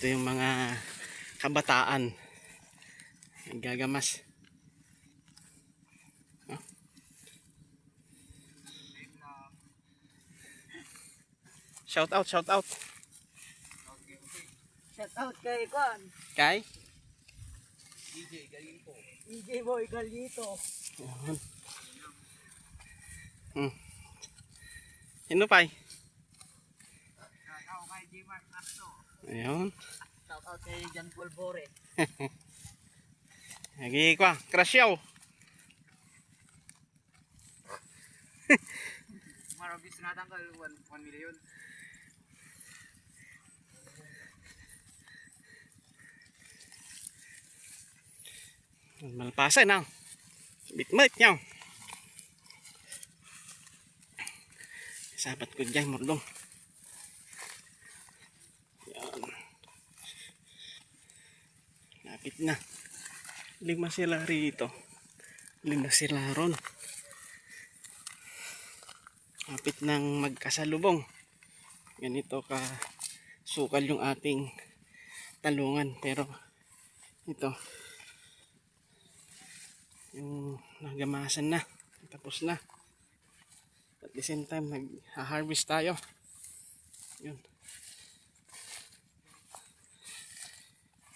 Ito yung mga kabataan gagamas. Oh. Shout out, shout out. Shout out kay Kwan. Kay? DJ Galito. DJ Boy Galito. Ayun. Sino pa? Shout out kay J-Mark Asto. Ayun. Shout out kay Jan Polbore. Lagi ko, crush yaw. Marabis natanggal 1 million. Malpasan na. Bitmit nyaw. Sabat ko dyan, murdong. Yan. Lapit na. 5 sila rito. 5 sila ron. Lapit nang magkasalubong. Ganito ka sukal yung ating talungan. Pero ito, yung nagamasan na. Tapos na. At the same time, nag-harvest tayo. Yun.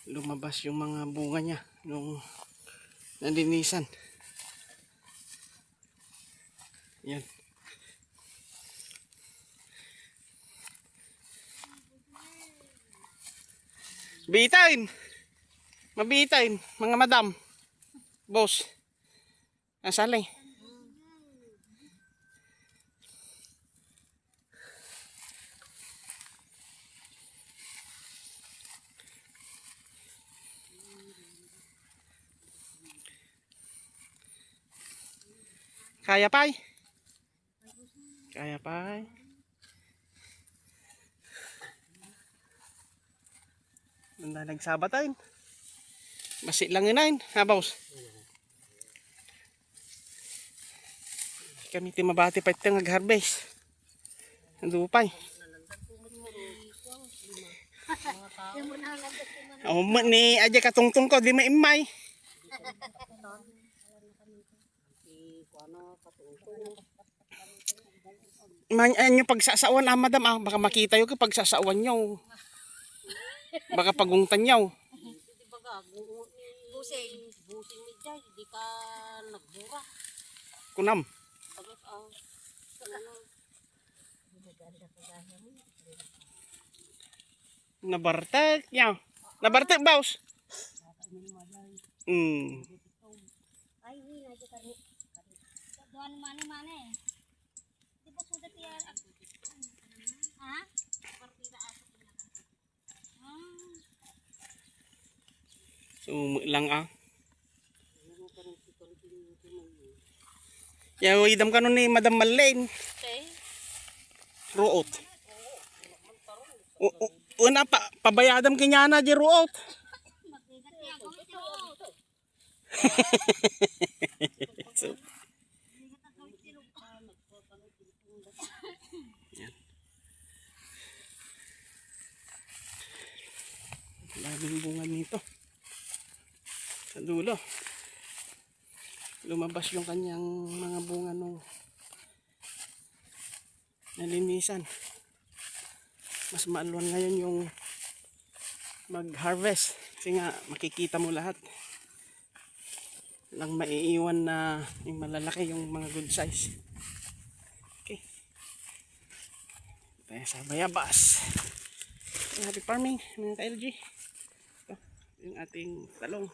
Lumabas yung mga bunga niya nung nalinisan. Yan. Bitain! Mabitain, mga madam. Boss. Nasali. Kaya pa? Kaya pa? Nanda nagsabatain. Basi lang yun, ha boss? Kami timabati pa ito nag-harvest. Nandupay. Ni aja katungtong ko, di maimay. Anyo pagsasawan madam baka makita yung pagsasawan nyo. Baka pagungtan nyo. Busing ni Jay, di ka nagbura. Kunam. Nabartek nyo. Nabartek baus. Ay, hindi na kami. Doan mana. Di ba sudah tiar? Ha? Partida ako Lang Ya, idam ka nun ni Madam Marlene. Okay. Ruot. Una pabayadam kinyana di ruot. Daming bunga nito. Sa dulo. Lumabas yung kanyang mga bunga nung nalinisan. Mas maalwan ngayon yung mag-harvest. Kasi nga makikita mo lahat. Lang maiiwan na yung malalaki, yung mga good size. Okay. Tayo sa bayabas. Happy farming mga ka-LG. Ito, yung ating talong.